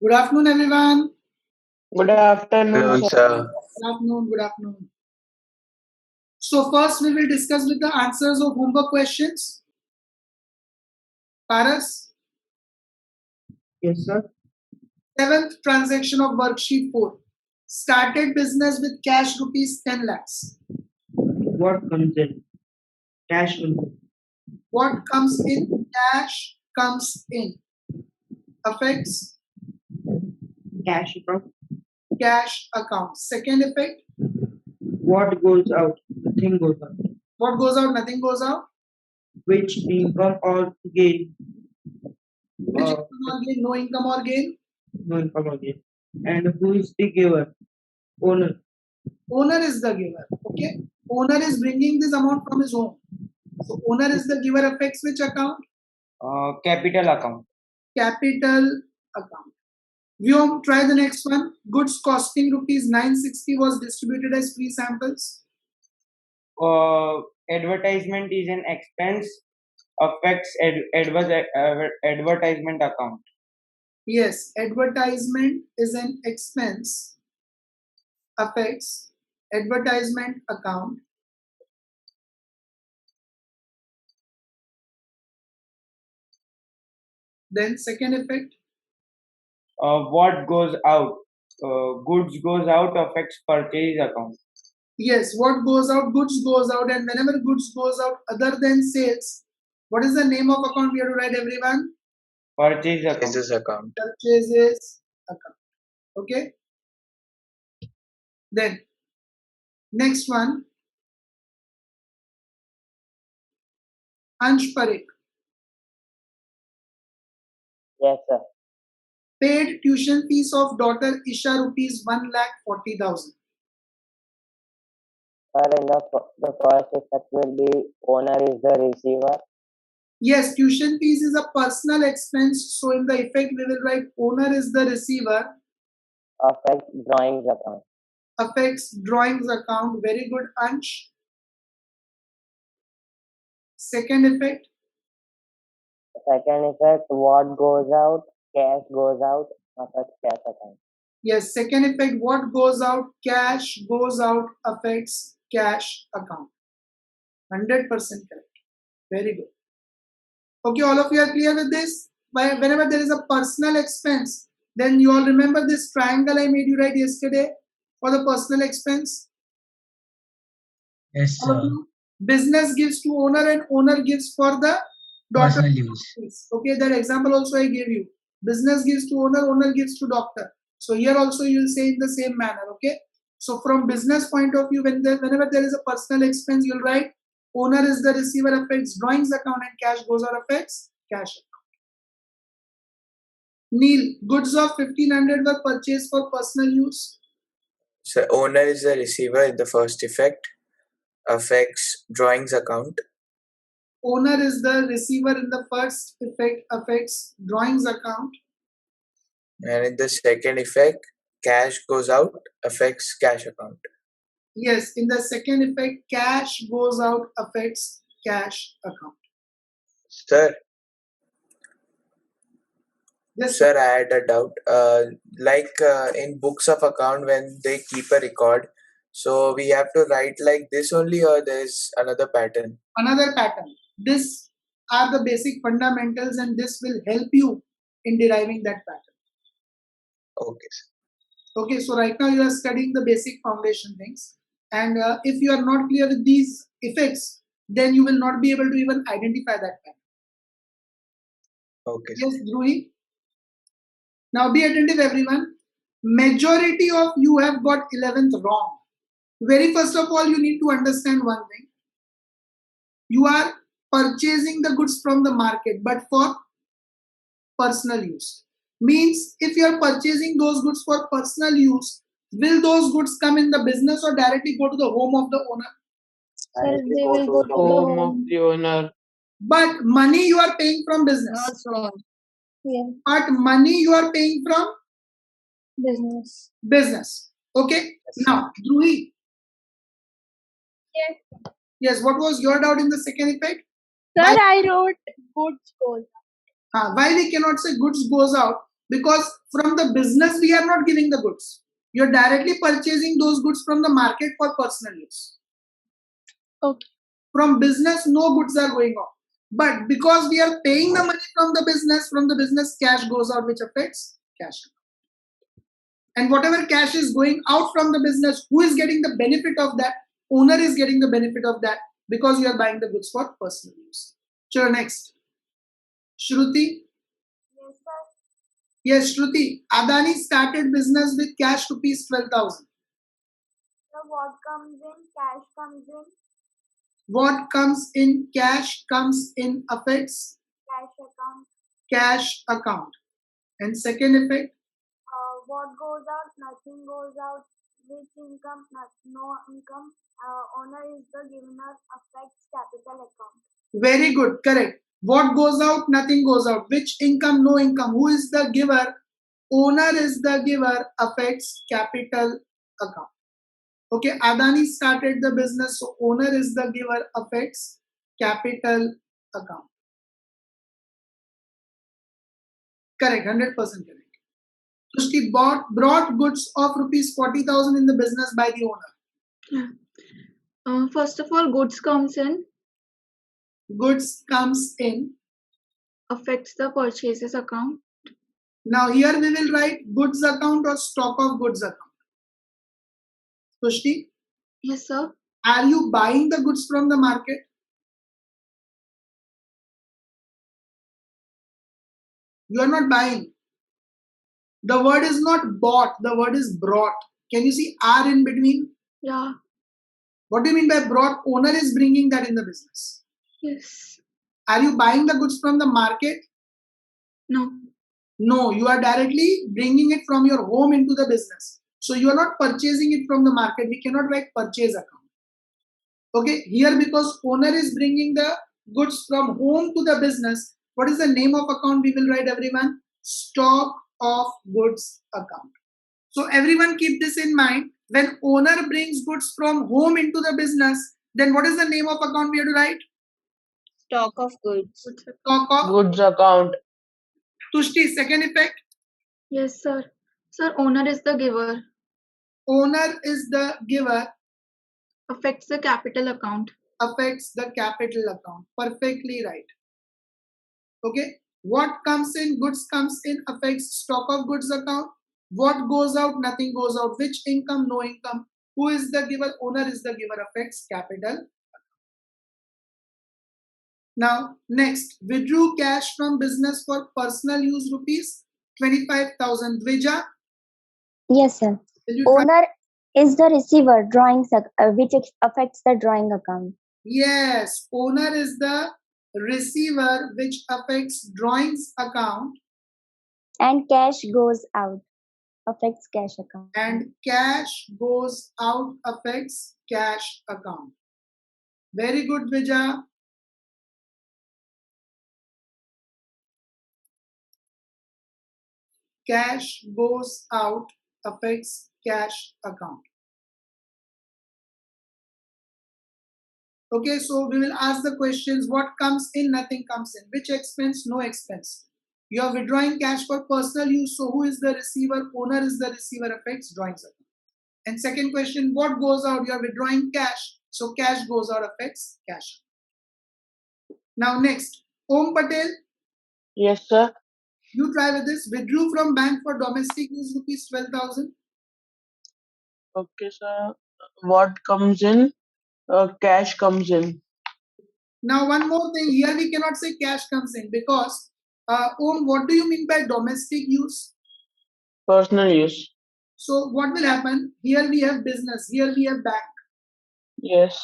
Good afternoon, everyone. Good afternoon, Afternoon, sir. sir. Good afternoon. Good afternoon. So first, we will discuss with the answers of homework questions. Paras, Yes, sir. 7th transaction of worksheet 4. Started business with cash rupees 10 lakhs. What comes in? Cash will What comes in? Cash comes in. Affects cash from. cash account. Second effect, What goes out? Nothing goes out. what goes out? Nothing goes out. Which income or gain? Which income or gain? No income or gain. No income or gain. And who is the giver? Owner. Owner is the giver. Okay. Owner is bringing this amount from his home. So owner is the giver. Affects which account? Capital account. Capital account. Vyom, try the next one. Goods costing rupees 960 was distributed as free samples. Advertisement is an expense, affects advertisement account. Yes, advertisement is an expense, affects advertisement account. Then second effect, What goes out? Goods goes out affects purchase account. yes, what goes out? Goods goes out, and whenever goods goes out other than sales, what is the name of account we have to write, everyone? Purchase account. Purchases account. Purchases account. Okay. Then next one, Ansh Parekh. Yes, sir. Paid tuition fees of daughter Isha rupees 1,40,000. Sir, in the first effect will be owner is the receiver. Yes, tuition fees is a personal expense. So in the effect, we will write owner is the receiver. Affects drawings account. Affects drawings account. Very good, Ansh. Second effect, Second effect, what goes out, cash goes out, affects cash account. yes, second effect, what goes out, cash goes out, affects cash account. 100% correct. Very good. Okay, all of you are clear with this? Whenever there is a personal expense, then you all remember this triangle I made you write yesterday for the personal expense? Yes, All of sir. you? Business gives to owner and owner gives for the daughter. Personal use. Okay, that example also I gave you. Business gives to owner, owner gives to doctor. So here also you will say in the same manner. Okay. So from business point of view, whenever there is a personal expense, you'll write owner is the receiver, affects drawings account, and cash goes out, affects cash account. Neil, goods of 1500 were purchased for personal use. So owner is the receiver in the first effect. Affects drawings account. Owner is the receiver in the first effect, affects drawings account. And in the second effect, cash goes out, affects cash account. Yes, in the second effect, cash goes out, affects cash account. Sir, Yes, sir, I had a doubt. In books of account, when they keep a record, so we have to write like this only, or there's another pattern? another pattern. These are the basic fundamentals, and this will help you in deriving that pattern. Okay, sir. Okay, so right now you are studying the basic foundation things, and if you are not clear with these effects, then you will not be able to even identify that pattern. Okay, sir. Yes, Dhruvi. Now be attentive, everyone. Majority of you have got 11th wrong. Very first of all, you need to understand one thing. You are purchasing the goods from the market, but for personal use. Means if you are purchasing those goods for personal use, will those goods come in the business or directly go to the home of the owner? Sir, they will go to the Home of home. the owner. But money you are paying from business. That's wrong. Yeah, But money you are paying from business. business. Okay. Yes, Now, Dhruvi. Yes. Yes. What was your doubt in the second effect? Sir, Why- I wrote goods goes. Why we cannot say goods goes out? Because from the business we are not giving the goods. You're directly purchasing those goods from the market for personal use. Okay. From business, no goods are going on. But because we are paying the money from the business cash goes out, which affects cash. And whatever cash is going out from the business, who is getting the benefit of that? Owner is getting the benefit of that because you are buying the goods for personal use. Sure, next. Shruti. Yes, sir. Yes, Shruti. Adani started business with cash rupees 12,000. So what comes in? Cash comes in. What comes in cash comes in affects Cash account. cash account. And second effect, What goes out? Nothing goes out. Which income? No income. Owner is the giver. Affects capital account. very good, correct. What goes out, nothing goes out. Which income, no income. Who is the giver? Owner is the giver, affects capital account. Okay, Adani started the business, so owner is the giver, affects capital account. Correct, 100% correct. Tushti brought goods of rupees 40,000 in the business by the owner. First of all, goods comes in, Goods comes in. affects the purchases account. Now here we will write goods account or stock of goods account. Tushti, Yes, sir. are you buying the goods from the market? You are not buying. The word is not bought, the word is brought. Can you see R in between? Yeah. What do you mean by brought? Owner is bringing that in the business. Yes. Are you buying the goods from the market? No. No, you are directly bringing it from your home into the business. So you are not purchasing it from the market. We cannot write purchase account. Okay, here because owner is bringing the goods from home to the business, what is the name of account we will write, everyone? Stock of goods account. So everyone keep this in mind. When owner brings goods from home into the business, then what is the name of account we have to write? Stock of goods. Stock of Goods account. Tushti. Second effect, Yes, sir. Sir, owner is the giver, owner is the giver, affects the capital account. affects the capital account. Perfectly right. Okay. What comes in, goods comes in, affects stock of goods account. What goes out, nothing goes out. Which income, no income. Who is the giver? Owner is the giver, affects capital. Now, next, withdrew cash from business for personal use rupees 25,000. Dvija, Yes, sir. will you try? Owner is the receiver, which affects the drawing account. Yes, owner is the receiver, which affects drawings account, And cash goes out, affects cash account. and cash goes out, affects cash account. Very good, Dvija. Cash goes out, affects cash account. Okay, so we will ask the questions. What comes in, nothing comes in. Which expense, no expense. You are withdrawing cash for personal use, so who is the receiver? Owner is the receiver, affects drawings account. And second question, what goes out? You are withdrawing cash, so cash goes out, affects cash. Now next, Om Patel, Yes, sir. you try with this. Withdrew from bank for domestic use rupees 12,000. Okay, sir. What comes in? Cash comes in. Now one more thing, here we cannot say cash comes in because Om, what do you mean by domestic use? Personal use. So what will happen? Here we have business, here we have bank. Yes.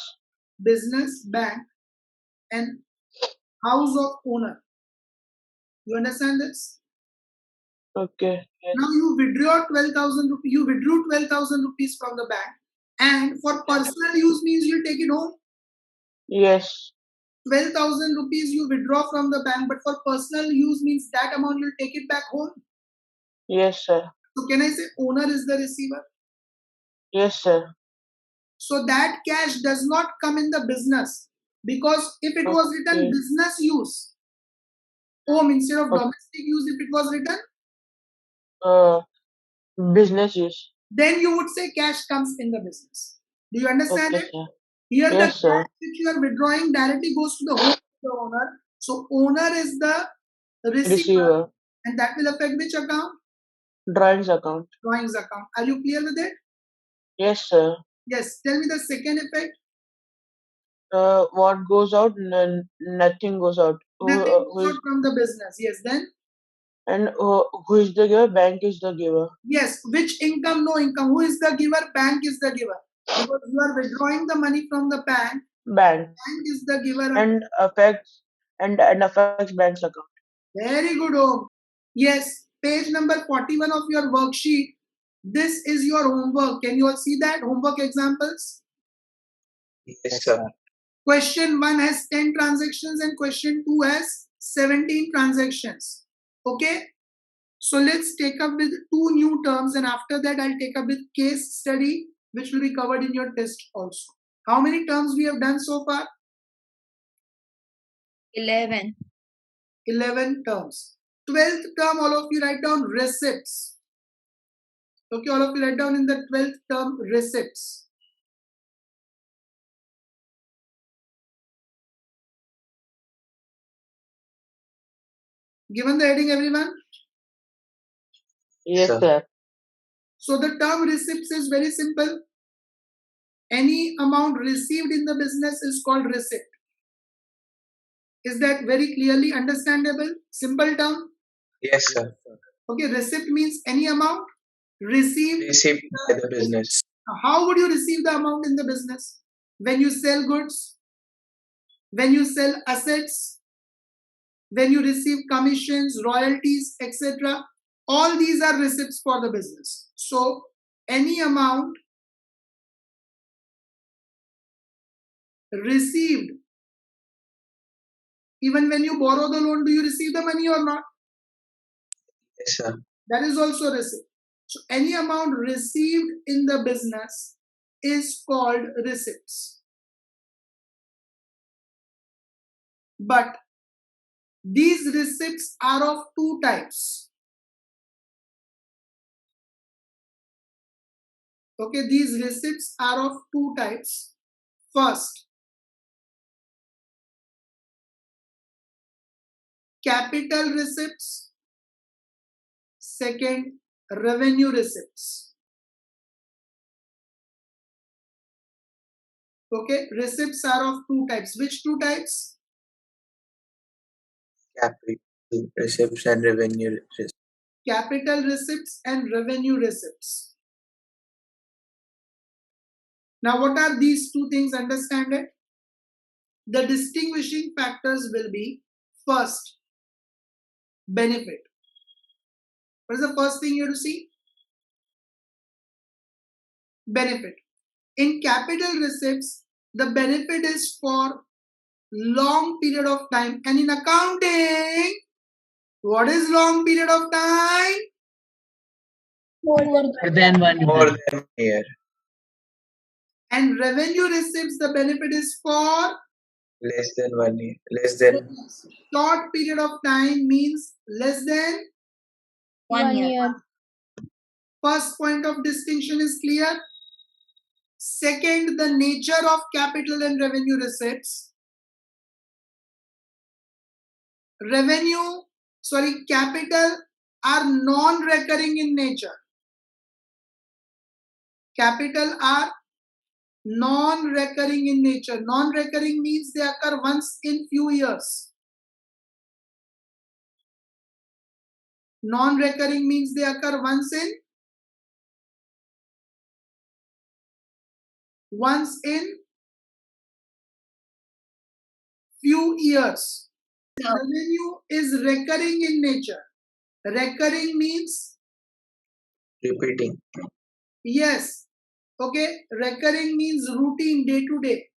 Business, bank, and house of owner. You understand this? Okay. Yes. Now you withdraw 12,000 rupees. You withdrew 12,000 rupees from the bank, and for personal use means you take it home. Yes. 12,000 rupees you withdraw from the bank, but for personal use means that amount you'll take it back home. Yes, sir. So can I say owner is the receiver? Yes, sir. So that cash does not come in the business because if it was written Okay. business use, instead of Okay. domestic use, if it was written Business use. Then you would say cash comes in the business. Do you understand Okay, it? sir. Here the Yes, cash sir. which you are withdrawing directly goes to the home of the owner. So owner is the receiver, Receiver. and that will affect which account? Drawings account. Drawings account. Are you clear with it? Yes, sir. Yes. Tell me the second effect. What goes out? Nothing goes out. Nothing Who goes is out from the business. Yes. Then and who is the giver? Bank is the giver. yes. Which income? No income. Who is the giver? Bank is the giver. Because you are withdrawing the money from the bank. Bank. Bank is the giver. And affects bank's account. Very good, Om. Yes, page number 41 of your worksheet. This is your homework. Can you all see that? Homework examples. Yes, sir. Question 1 has 10 transactions and question 2 has 17 transactions. Okay? So let's take up with 2 new terms, and after that I'll take up with case study, which will be covered in your test also. How many terms we have done so far? 11. 11 terms. 12th term, all of you write down receipts. Okay, all of you write down in the 12th term receipts. Given the heading, everyone? Yes, Sir. sir. So the term receipts is very simple. Any amount received in the business is called receipt. Is that very clearly understandable? Simple term? Yes, sir. Okay, receipt means any amount received. Received by the business. How would you receive the amount in the business? When you sell goods, when you sell assets, when you receive commissions, royalties, etc. All these are receipts for the business. So any amount received, even when you borrow the loan, do you receive the money or not? Yes, sir. That is also receipt. So any amount received in the business is called receipts. But these receipts are of two types. Okay, these receipts are of two types. First, capital receipts. Second, revenue receipts. Okay, receipts are of two types. Which two types? Capital receipts and revenue receipts. Capital receipts and revenue receipts. Now, what are these two things? Understand it. The distinguishing factors will be first, benefit. What is the first thing you have to see? Benefit. In capital receipts, the benefit is for long period of time. And in accounting, what is long period of time? More than 1 More year. than a year. And revenue receipts, the benefit is for Less than 1 year. Less than short period of time, means less than 1 year. First point of distinction is clear. Second, the nature of capital and revenue receipts. Capital are non-recurring in nature. Capital are non-recurring in nature. Non-recurring means they occur once in few years. Non-recurring means they occur once in few years. Revenue is recurring in nature. Recurring means repeating. yes. Okay, recurring means routine, day to day.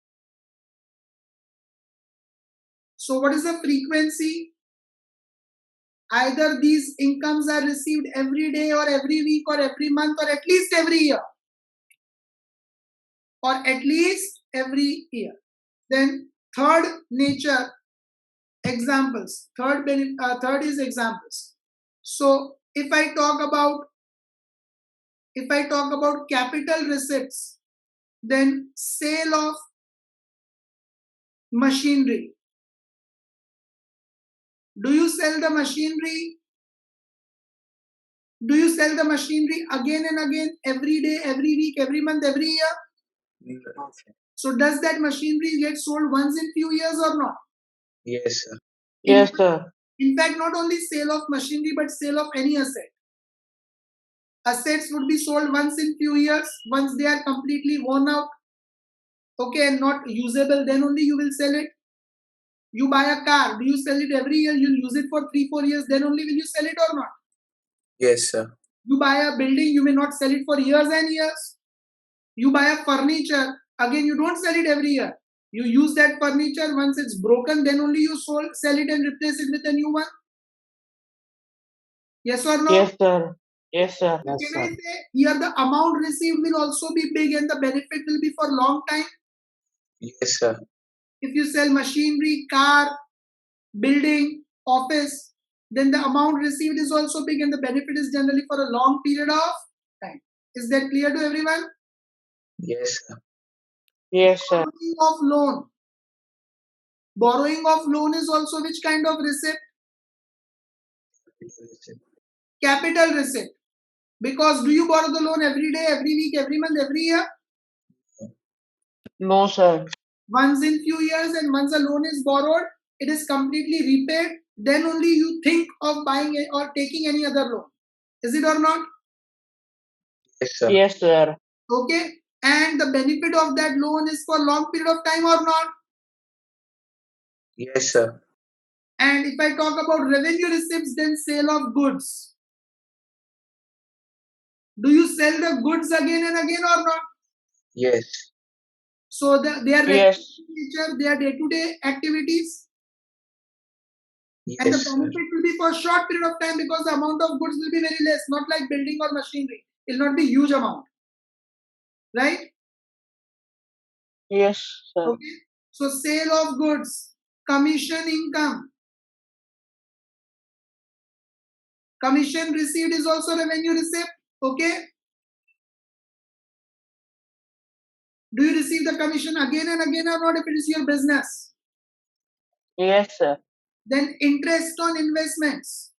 So what is the frequency? Either these incomes are received every day or every week or every month or at least every year. Or at least every year. Then third nature, examples. Third is examples. So If I talk about capital receipts, then sale of machinery. Do you sell the machinery? Do you sell the machinery again and again, every day, every week, every month, every year? So does that machinery get sold once in few years or not? Yes, sir. Yes, sir. In fact, not only sale of machinery, but sale of any asset. Assets would be sold once in few years, once they are completely worn out, okay, and not usable, then only you will sell it. You buy a car, do you sell it every year? You'll use it for 3-4 years, then only will you sell it or not? Yes, sir. You buy a building, you may not sell it for years and years. You buy a furniture, again, you don't sell it every year. You use that furniture, once it's broken, then only you sell it and replace it with a new one. Yes or no? Yes, sir. Yes, sir. Can I say here the amount received will also be big and the benefit will be for long time? Yes, sir. If you sell machinery, car, building, office, then the amount received is also big and the benefit is generally for a long period of time. Is that clear to everyone? Yes, sir. Yes, sir. Borrowing of loan. Borrowing of loan is also which kind of receipt? Capital receipt. Because do you borrow the loan every day, every week, every month, every year? No, sir. Once in few years, and once a loan is borrowed, it is completely repaid, then only you think of buying it or taking any other loan. Is it or not? Yes, sir. Yes, sir. Okay. And the benefit of that loan is for long period of time or not? Yes, sir. And if I talk about revenue receipts, then sale of goods. Do you sell the goods again and again or not? Yes. So they are Yes. nature, they are day-to-day activities. And the Yes, sir. benefit will be for short period of time because the amount of goods will be very less, not like building or machinery. It will not be huge amount. Right? Yes, sir. Okay. So sale of goods, commission income. Commission received is also revenue receipt. Okay. Do you receive the commission again and again or not if it is your business? Yes, sir. Then interest on investments.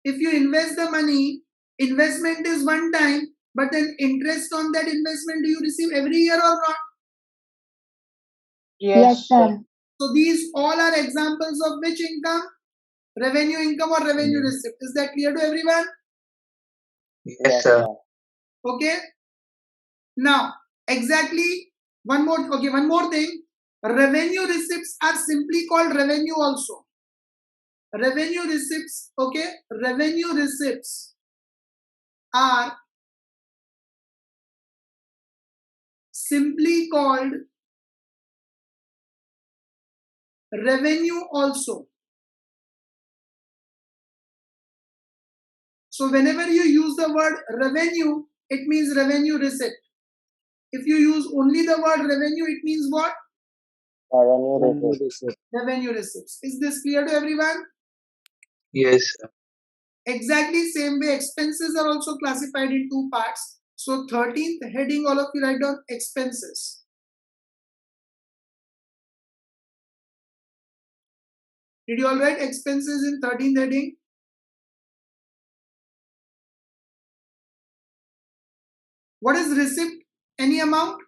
If you invest the money, investment is one time, but then interest on that investment do you receive every year or not? Yes, sir. So these all are examples of which income? Revenue income or revenue receipt. Is that clear to everyone? Yes, sir. Okay. Now, exactly one more thing. Revenue receipts are simply called revenue also. Revenue receipts, okay? Revenue receipts are simply called revenue also. So whenever you use the word revenue, it means revenue receipt. If you use only the word revenue, it means what? Revenue receipt. Revenue receipts. Is this clear to everyone? Yes, sir. Exactly same way, expenses are also classified in two parts. So 13th heading, all of you write down expenses. Did you all write expenses in 13th heading? What is receipt? Any amount?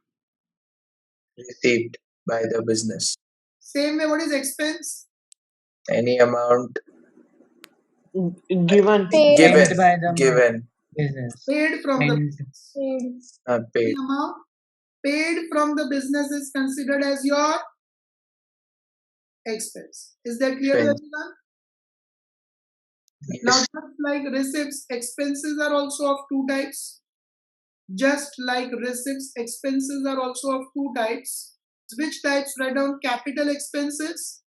Received by the business. Same way, what is expense? Any amount Given. Paid by the given. business. Paid from the And business. Paid. Any amount paid from the business is considered as your expense. Is that clear to Expense. everyone? Yes. Now, just like receipts, expenses are also of two types. Just like receipts, expenses are also of two types. Which types? Write down capital expenses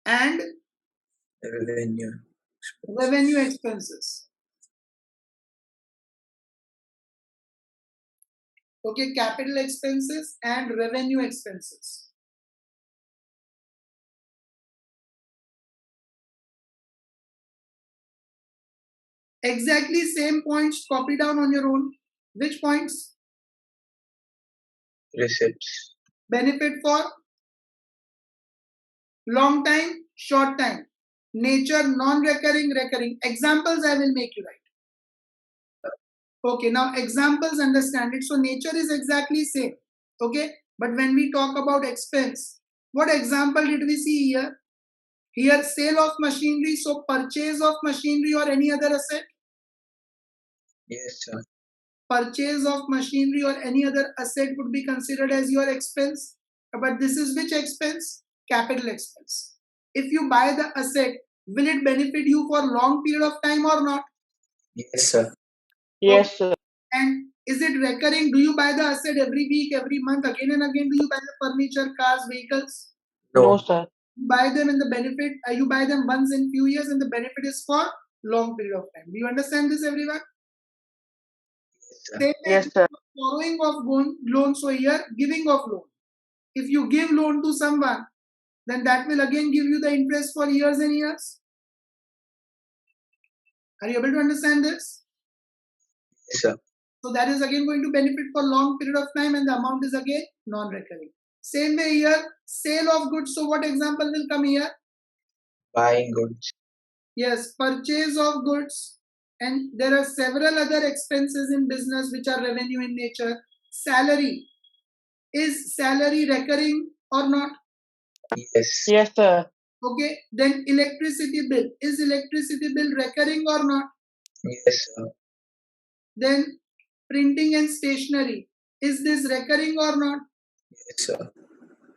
and Revenue. revenue expenses. Okay, capital expenses and revenue expenses. Exactly same points, copy down on your own. Which points? Receipts. Benefit for long time, short time. Nature, non-recurring, recurring. Examples I will make you write. Okay, now examples, understand it. So nature is exactly same. Okay, but when we talk about expense, what example did we see here? Here, sale of machinery, so purchase of machinery or any other asset. Yes, sir. Purchase of machinery or any other asset would be considered as your expense. But this is which expense? Capital expense. If you buy the asset, will it benefit you for long period of time or not? Yes, sir. Yes, sir. And is it recurring? Do you buy the asset every week, every month, again and again? Do you buy the furniture, cars, vehicles? No, No. sir. You buy them and the benefit, you buy them once in few years and the benefit is for long period of time. Do you understand this, everyone? Same way Yes, sir. borrowing of loan, so here giving of loan. If you give loan to someone, then that will again give you the interest for years and years. Are you able to understand this? Yes, sir. So that is again going to benefit for long period of time and the amount is again non-recurring. Same way here, sale of goods. So what example will come here? Buying goods. Yes, purchase of goods. And there are several other expenses in business which are revenue in nature. Salary. Is salary recurring or not? Yes. Yes, sir. Okay. Then electricity bill. Is electricity bill recurring or not? Yes, sir. Then printing and stationery. Is this recurring or not? Yes, sir.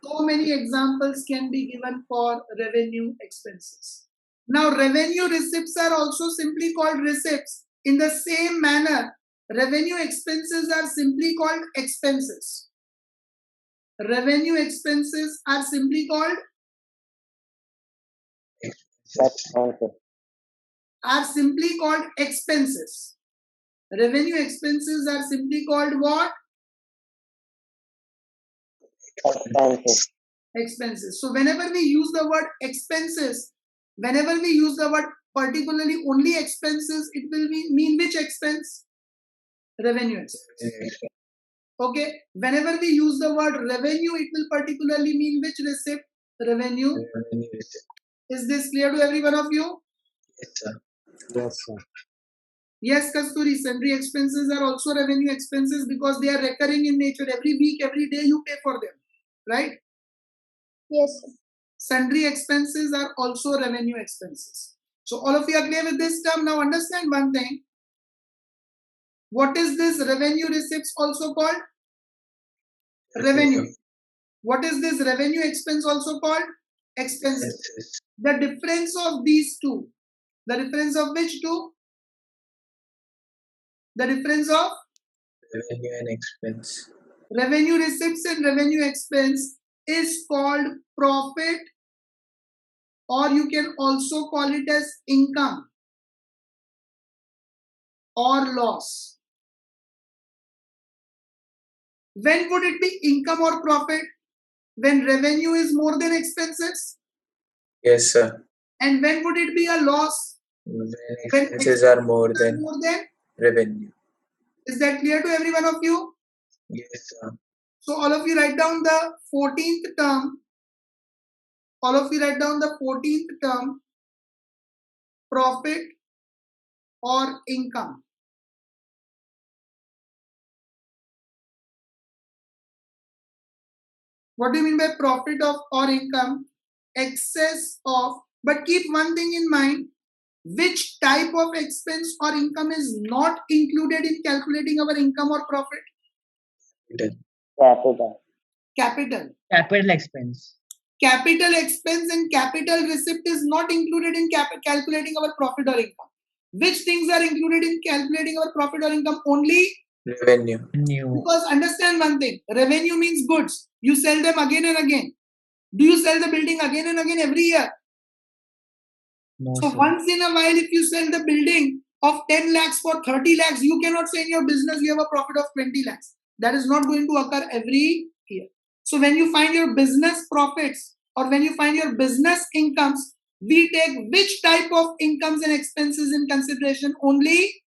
So many examples can be given for revenue expenses. Now, revenue receipts are also simply called receipts. In the same manner, revenue expenses are simply called expenses. Revenue expenses are simply called Expenses. expenses. Revenue expenses are simply called what? Expenses. Expenses. So whenever we use the word expenses, whenever we use the word particularly only expenses, it will mean which expense? Revenue expense. Okay. Whenever we use the word revenue, it will particularly mean which receipt? Revenue. Is this clear to every one of you? Yes, sir. Yes, sir. Yes, Kasturi, sundry expenses are also revenue expenses because they are recurring in nature. Every week, every day you pay for them, right? Yes. Sundry expenses are also revenue expenses. So all of you are clear with this term. Now understand one thing. What is this revenue receipts also called? Revenue. What is this revenue expense also called? Expenses. The difference of these two. The difference of which two? The difference of Revenue and expense. revenue receipts and revenue expense is called profit, or you can also call it as income or loss. When would it be income or profit? When revenue is more than expenses. Yes, sir. And when would it be a loss? When expenses are more than revenue. Is that clear to every one of you? Yes, sir. So all of you write down the 14th term. All of you write down the 14th term, profit or income. What do you mean by profit of or income? Excess of, but keep one thing in mind, which type of expense or income is not included in calculating our income or profit? Capital. Capital. Capital expense. Capital expense and capital receipt is not included in calculating our profit or income. Which things are included in calculating our profit or income? Only revenue. Because understand one thing, revenue means goods. You sell them again and again. Do you sell the building again and again every year? No, So sir. once in a while, if you sell the building of 10 lakhs for 30 lakhs, you cannot say in your business you have a profit of 20 lakhs. That is not going to occur every year. So when you find your business profits or when you find your business incomes, we take which type of incomes and expenses in consideration? Only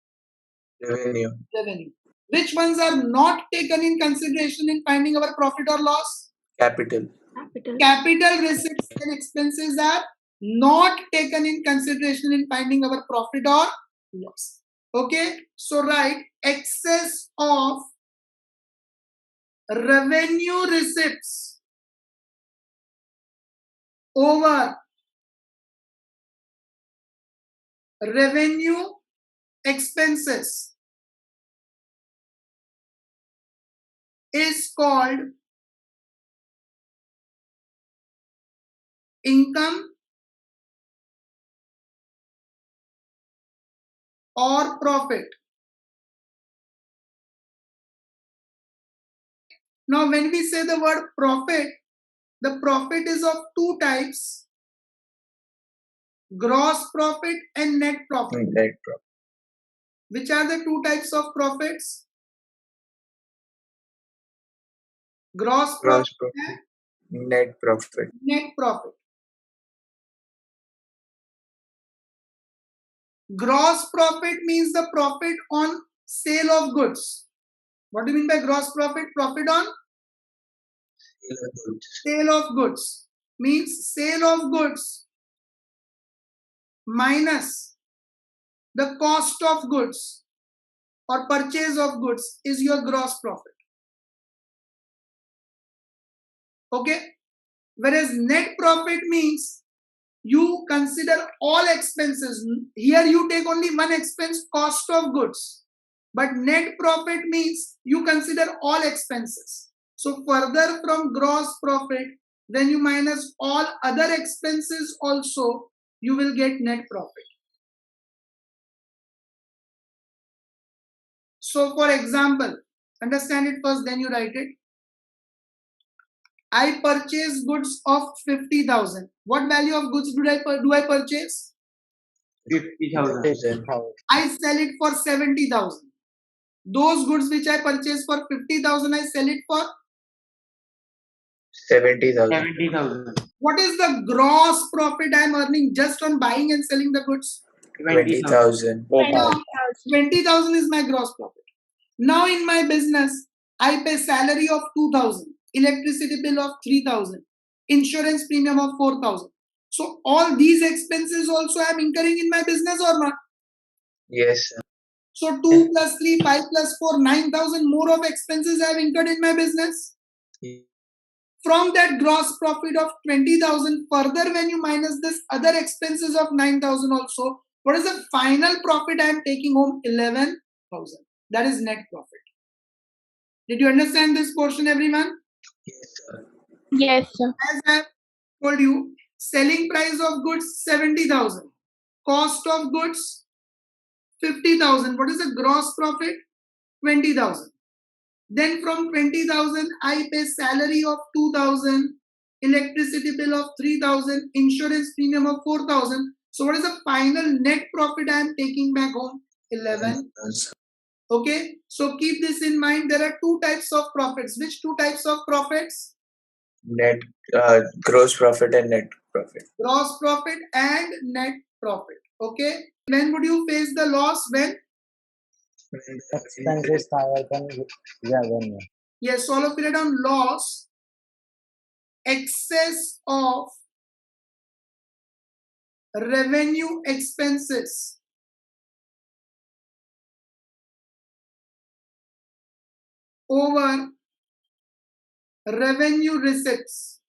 Revenue. revenue. Which ones are not taken in consideration in finding our profit or loss? Capital. Capital. Capital receipts and expenses are not taken in consideration in finding our profit or loss. Okay, so write excess of revenue receipts over revenue expenses is called income or profit. Now, when we say the word profit, the profit is of two types: gross profit and net profit. Net profit. Which are the two types of profits? Gross profit Gross profit. and Net profit. net profit. Gross profit means the profit on sale of goods. What do you mean by gross profit? Profit on sale of goods means sale of goods minus the cost of goods or purchase of goods is your gross profit. Okay? Whereas net profit means you consider all expenses. Here you take only one expense, cost of goods. But net profit means you consider all expenses. So further from gross profit, when you minus all other expenses also, you will get net profit. So for example, understand it first, then you write it. I purchase goods of 50,000. What value of goods do I purchase? 50,000. I sell it for 70,000. Those goods which I purchase for 50,000, I sell it for 70,000. 70,000. What is the gross profit I am earning just on buying and selling the goods? 20,000. 20,000 is my gross profit. Now in my business, I pay salary of 2,000, electricity bill of 3,000, insurance premium of 4,000. So all these expenses also I am incurring in my business or not? Yes, sir. So 2 plus 3, 5 plus 4, 9,000 more of expenses I have incurred in my business. From that gross profit of 20,000, further when you minus this other expenses of 9,000 also, what is the final profit I am taking home? 11,000. That is net profit. Did you understand this portion, everyone? Yes, sir. Yes, sir. As I have told you, selling price of goods 70,000, cost of goods 50,000. What is the gross profit? 20,000. Then from 20,000, I pay salary of 2,000, electricity bill of 3,000, insurance premium of 4,000. So what is the final net profit I am taking back home? 11. Okay. So keep this in mind. There are two types of profits. Which two types of profits? Net, gross profit and net profit. Gross profit and net profit. Okay. When would you face the loss? When? Expense is higher than revenue. Yes, so all of it on loss. Excess of revenue expenses over revenue receipts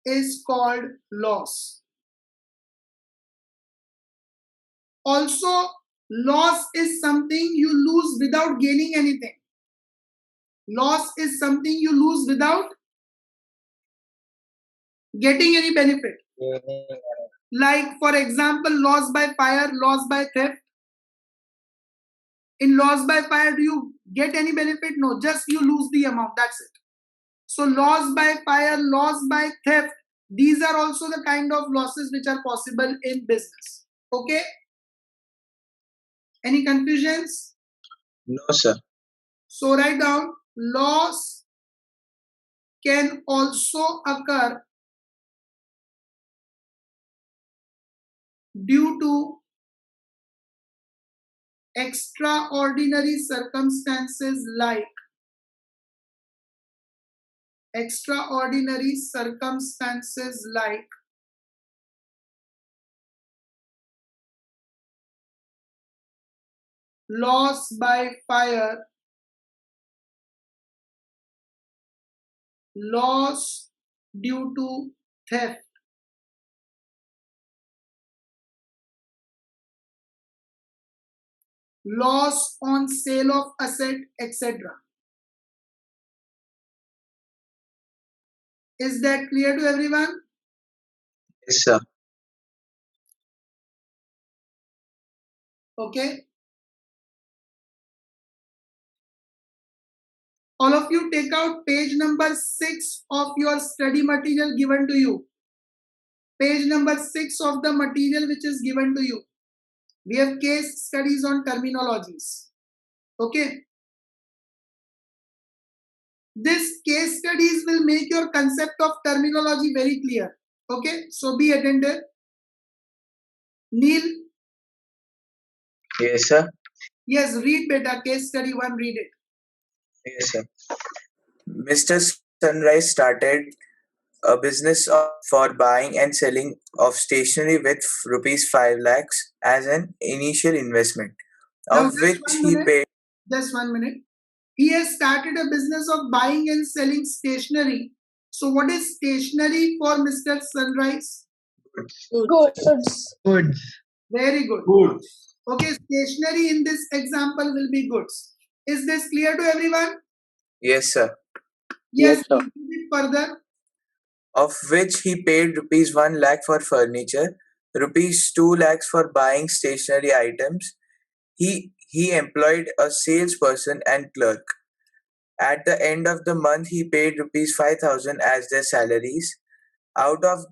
is called loss. Also, loss is something you lose without gaining anything. Loss is something you lose without getting any benefit. Like, for example, loss by fire, loss by theft. In loss by fire, do you get any benefit? No, just you lose the amount. That's it. So, loss by fire, loss by theft, these are also the kind of losses which are possible in business. Okay? Any confusions? No, sir. So, write down loss can also occur due to extraordinary circumstances like loss by fire, loss due to theft, loss on sale of asset, etc. Is that clear to everyone? Yes, sir. Okay. All of you take out page number 6 of your study material given to you. Page number 6 of the material which is given to you. We have case studies on terminologies. Okay. This case studies will make your concept of terminology very clear. Okay. So be attentive. Neil. Yes, sir. Yes, read beta. Case study 1, read it. Yes, sir. Mr. Sunrise started a business for buying and selling of stationery with rupees 5 lakhs as an initial investment, Now, of which he paid. Just 1 minute. He has started a business of buying and selling stationery. So, what is stationery for Mr. Sunrise? Goods. Very good. Goods. Okay, stationery in this example will be goods. Is this clear to everyone? Yes, sir. Yes, sir. read it further. Of which he paid rupees 1 lakh for furniture, rupees 2 lakhs for buying stationery items. He employed a salesperson and clerk. At the end of the month, he paid rupees 5,000 as their salaries. Out of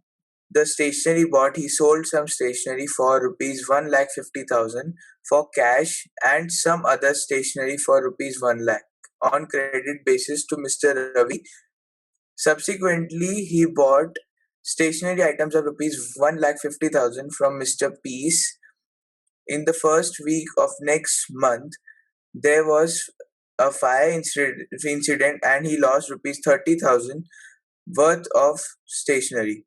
the stationery bought, he sold some stationery for rupees 1,50,000 for cash and some other stationery for rupees 1 lakh on credit basis to Mr. Ravi. Subsequently, he bought stationery items of rupees 1,50,000 from Mr. Peace. In the first week of next month, there was a fire incident and he lost rupees 30,000 worth of stationery.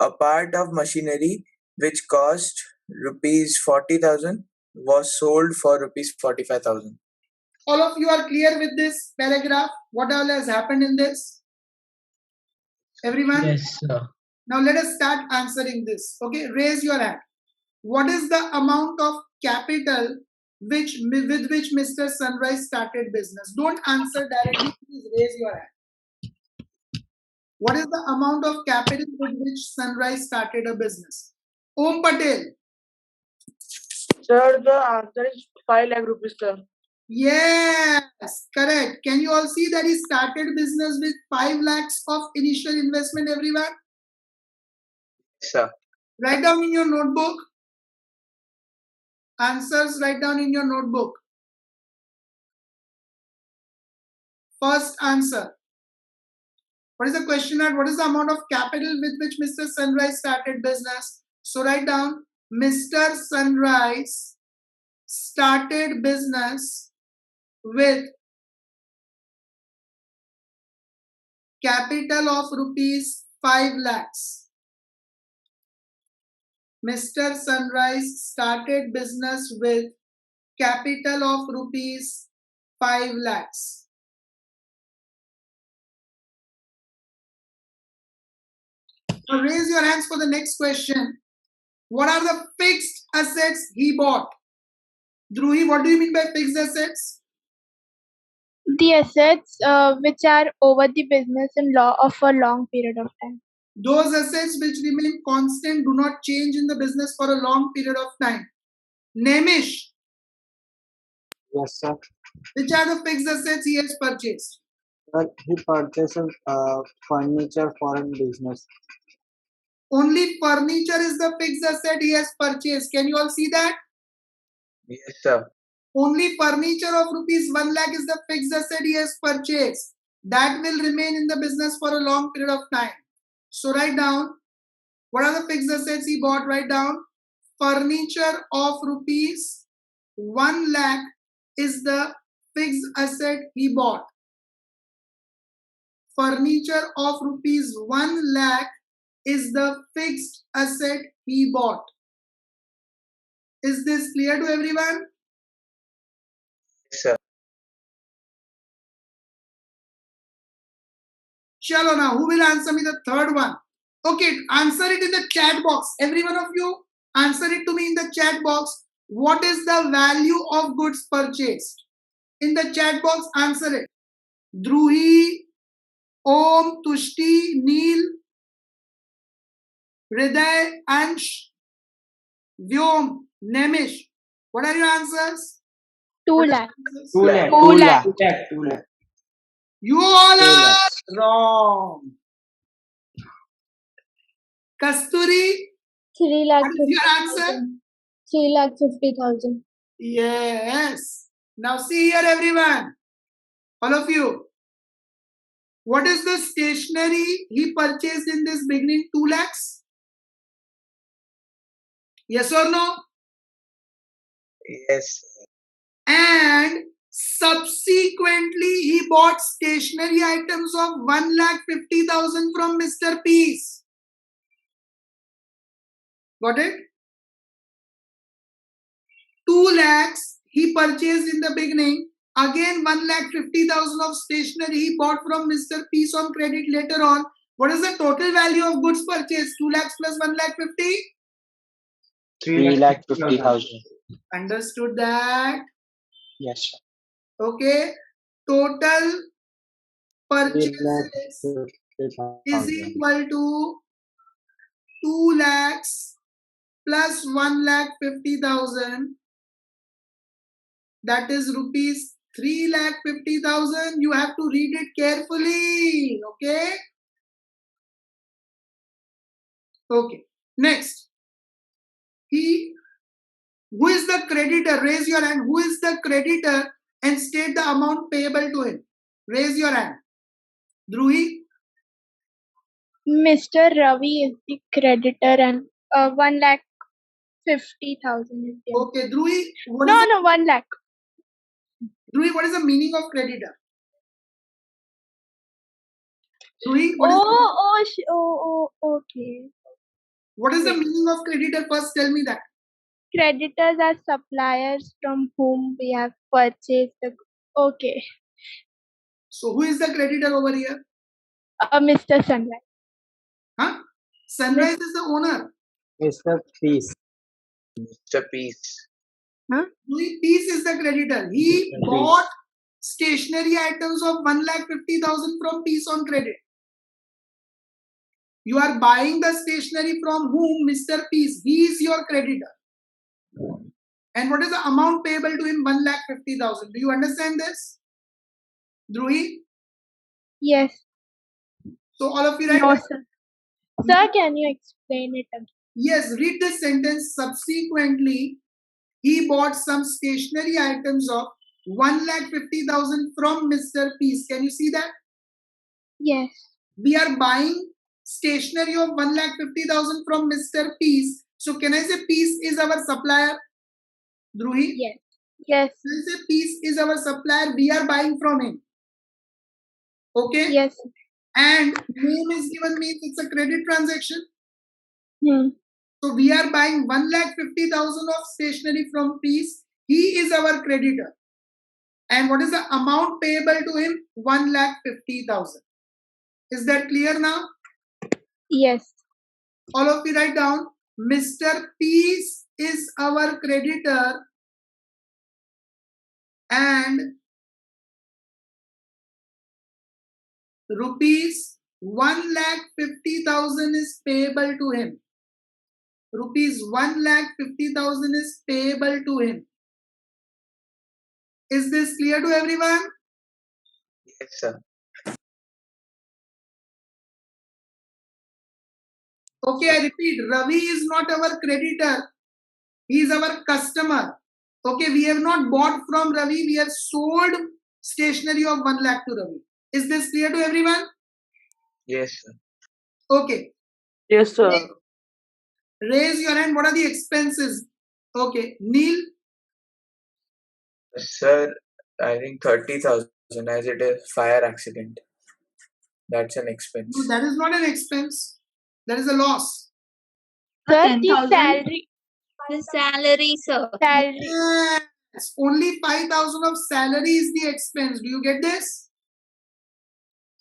A part of machinery which cost rupees 40,000 was sold for rupees 45,000. All of you are clear with this paragraph? What all has happened in this? Everyone? Yes, sir. Now let us start answering this. Okay, raise your hand. What is the amount of capital with which Mr. Sunrise started business? Don't answer directly, please raise your hand. What is the amount of capital with which Sunrise started a business? Om Patel. Sir, the answer is 5 lakh rupees, sir. Yes, correct. Can you all see that he started business with 5 lakhs of initial investment, everyone? Yes, sir. Write down in your notebook. Answers, write down in your notebook. First answer. What is the question at? What is the amount of capital with which Mr. Sunrise started business? So write down, Mr. Sunrise started business with capital of rupees 5 lakhs. Mr. Sunrise started business with capital of rupees 5 lakhs. Now raise your hands for the next question. What are the fixed assets he bought? Dhruvi, what do you mean by fixed assets? The assets which are over the business in law of a long period of time. Those assets which remain constant, do not change in the business for a long period of time. Nemish. Yes, sir. Which are the fixed assets he has purchased? Well, he purchased furniture for a business. Only furniture is the fixed asset he has purchased. Can you all see that? Yes, sir. Only furniture of rupees 1 lakh is the fixed asset he has purchased. that will remain in the business for a long period of time. So write down, what are the fixed assets he bought? Write down, furniture of rupees 1 lakh is the fixed asset he bought. Furniture of rupees 1 lakh is the fixed asset he bought. Is this clear to everyone? Yes, sir. Chalo now, who will answer me the third one? Okay, answer it in the chat box. Every one of you, answer it to me in the chat box. What is the value of goods purchased? In the chat box, answer it. Dhruhi, Om, Tushti, Neel, Hriday, Ansh, Vyom, Nemish. What are your answers? 2 What are lakh. your answers? 2 lakh. 2 lakh. 2 lakh. You all 2 are lakhs. wrong. Kasturi, 3 lakh what is your answer? 3 lakh 50,000. Yes. Now see here, everyone. All of you. What is the stationery he purchased in this beginning? 2 lakhs? Yes or no? Yes. And subsequently he bought stationery items of 1,50,000 from Mr. Peace. Got it? 2 lakhs he purchased in the beginning. Again 1,50,000 of stationery he bought from Mr. Peace on credit later on. What is the total value of goods purchased? 2 lakhs plus 1,50,000? 3,50,000. Understood that? Yes, sir. Okay. Total purchases is 3,50,000. equal to 2 lakhs plus 1,50,000. That is rupees 3,50,000. You have to read it carefully. Okay. Okay. Next. Who is the creditor? Raise your hand. Who is the creditor and state the amount payable to him? Raise your hand. Dhruhi? Mr. Ravi is the creditor and 1,50,000 is the amount. Okay, Dhruhi. No, 1 lakh. Dhruhi, what is the meaning of creditor? Dhruhi, what is Okay. what is the meaning of creditor? First, tell me that. Creditors are suppliers from whom we have purchased the. Okay. So, who is the creditor over here? Mr. Sunrise. Huh? Sunrise is the owner. Mr. Peace. Mr. Peace. Dhruhi, Peace is the creditor. He bought stationery items of 1,50,000 from Peace on credit. You are buying the stationery from whom? Mr. Peace. He is your creditor. And what is the amount payable to him? 1,50,000. Do you understand this? Dhruhi? Yes. So all of you write No, down. sir. Sir, can you explain it again? Yes, read this sentence. Subsequently, he bought some stationery items of 1,50,000 from Mr. Peace. Can you see that? Yes. We are buying stationery of 1,50,000 from Mr. Peace. So can I say Peace is our supplier? Dhruhi? Yes. Yes. Can I say Peace is our supplier? We are buying from him. Okay? Yes. And name is given means it's a credit transaction. Hmm. So we are buying 1,50,000 of stationery from Peace. He is our creditor. And what is the amount payable to him? 1,50,000. Is that clear now? Yes. All of you write down. Mr. Peace is our creditor and rupees 1,50,000 is payable to him. Rupees 1,50,000 is payable to him. Is this clear to everyone? Yes, sir. Okay, I repeat. Ravi is not our creditor. He is our customer. Okay, we have not bought from Ravi. We have sold stationery of 1 lakh to Ravi. Is this clear to everyone? Yes, sir. Okay. Yes, sir. Raise your hand. What are the expenses? Okay. Neil? Sir, I think 30,000 as it is fire accident. That's an expense. No, that is not an expense. That is a loss. Sir, the 10,000. salary. The salary, sir. Salary. Yes. Only 5,000 of salary is the expense. Do you get this?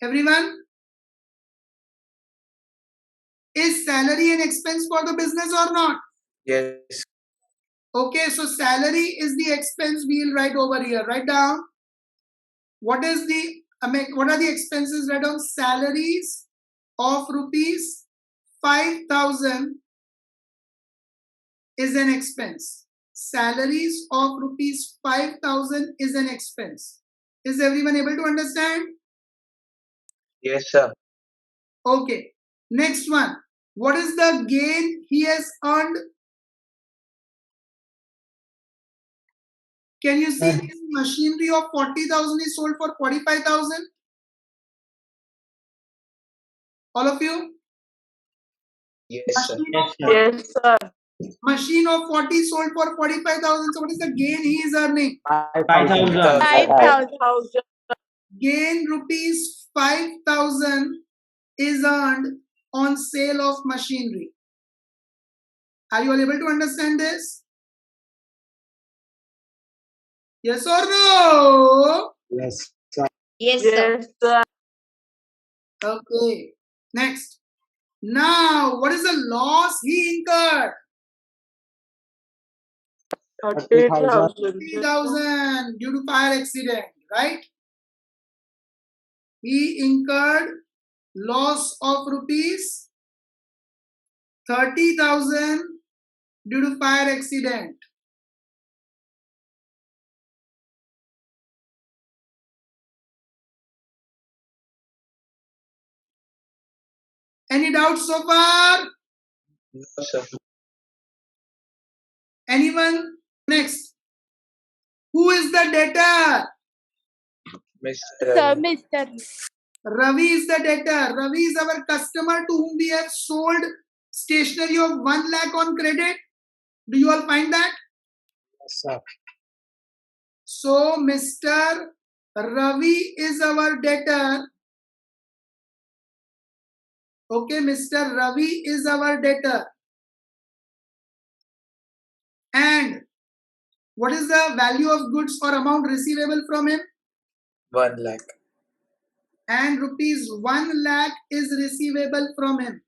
Everyone? Is salary an expense for the business or not? Yes. Okay, so salary is the expense we'll write over here. Write down. What are the expenses? Write down salaries of rupees 5,000 is an expense. Salaries of rupees 5,000 is an expense. Is everyone able to understand? Yes, sir. Okay. Next one. What is the gain he has earned? Can you see this machinery of 40,000 is sold for 45,000? All of you? Yes, sir. Yes, sir. Machine of 40 sold for 45,000. So what is the gain he is earning? 5,000. 5,000. Gain rupees 5,000 is earned on sale of machinery. Are you all able to understand this? Yes or no? Yes. Yes, sir. Yes, sir. Okay. Next. Now, what is the loss he incurred? 30,000. 30,000 due to fire accident, right? He incurred loss of rupees 30,000 due to fire accident. Any doubts so far? No, sir. Anyone? Next. Who is the debtor? Mr. Sir, Mr. Ravi is the debtor. Ravi is our customer to whom we have sold stationery of 1 lakh on credit. Do you all find that? Yes, sir. So, Mr. Ravi is our debtor. Okay, Mr. Ravi is our debtor. And what is the value of goods or amount receivable from him? 1 lakh. And rupees 1 lakh is receivable from him.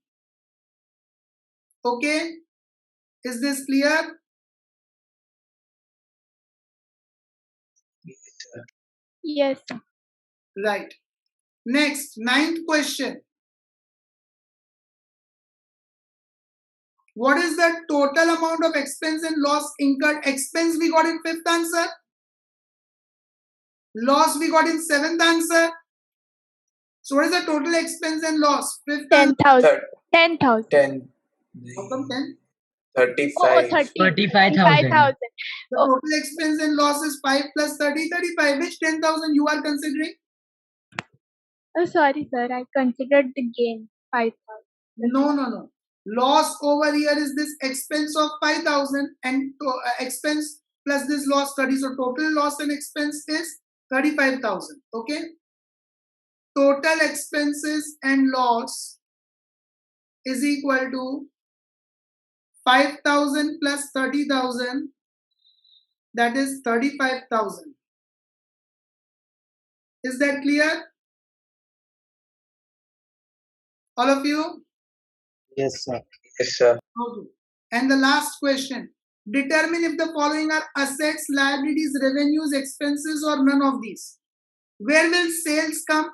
Okay? Is this clear? Yes, sir. Right. Next, 9th question. What is the total amount of expense and loss incurred? Expense we got in 5th answer. Loss we got in 7th answer. So what is the total expense and loss? 5th answer. 10,000. 10,000. 10. How come 10? 35. 35,000. The total expense and loss is 5 plus 30, 35. Which 10,000 you are considering? Oh, sorry, sir. I considered the gain 5,000. No. Loss over here is this expense of 5,000 and expense plus this loss 30. So total loss and expense is 35,000. Okay. Total expenses and loss is equal to 5,000 plus 30,000. That is 35,000. Is that clear? All of you? Yes, sir. Yes, sir. Okay. And the last question. Determine if the following are assets, liabilities, revenues, expenses, or none of these. Where will sales come?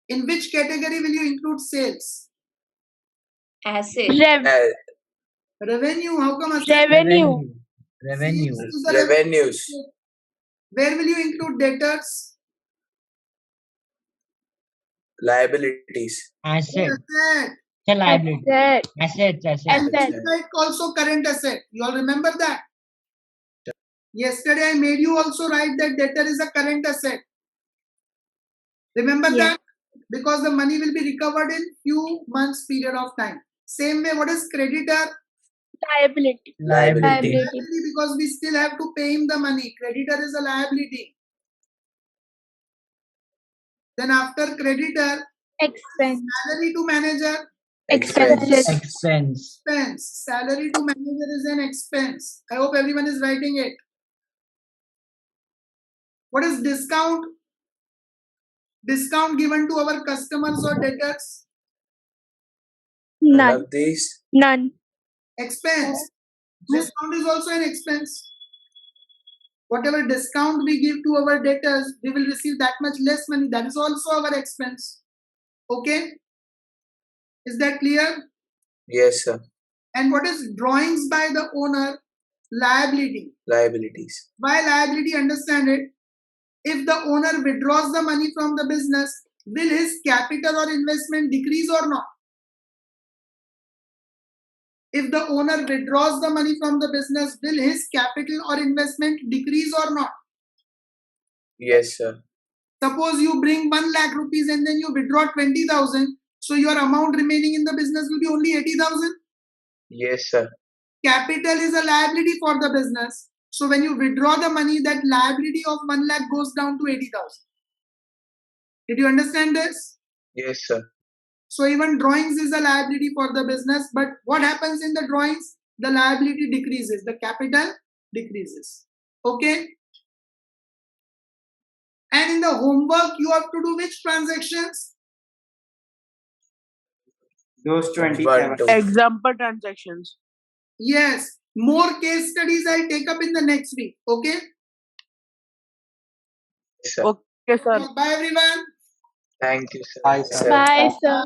In which category will you include sales? Asset. Revenue. How come asset? Revenue. Revenue. Sales is the revenue. Revenues. Where will you include debtors? Liabilities. Asset. Asset. The liability. Asset. Assets. And then Like also current asset. You all remember that? Yesterday I made you also write that debtor is a current asset. Remember Yes. that? Because the money will be recovered in few months period of time. Same way, what is creditor? Liability. Liability. Liability, because we still have to pay him the money. Creditor is a liability. Then after creditor, Expense. salary to manager, Expenses. Expense. expense. Salary to manager is an expense. I hope everyone is writing it. What is discount? Discount given to our customers or debtors? None None. of these. None. Expense. Discount is also an expense. Whatever discount we give to our debtors, we will receive that much less money. That is also our expense. Okay? Is that clear? Yes, sir. And what is drawings by the owner? Liability. Liabilities. By liability, understand it. If the owner withdraws the money from the business, will his capital or investment decrease or not? If the owner withdraws the money from the business, will his capital or investment decrease or not? Yes, sir. Suppose you bring 1 lakh rupees and then you withdraw 20,000. So your amount remaining in the business will be only 80,000. Yes, sir. Capital is a liability for the business. So when you withdraw the money, that liability of 1 lakh goes down to 80,000. Did you understand this? Yes, sir. So even drawings is a liability for the business. But what happens in the drawings? The liability decreases. The capital decreases. Okay? And in the homework, you have to do which transactions? Those 1, 27. 2. Example transactions. Yes. More case studies I'll take up in the next week. Okay? Yes, sir. Okay, sir. Bye everyone. Thank you, sir. Bye, sir. Bye, sir.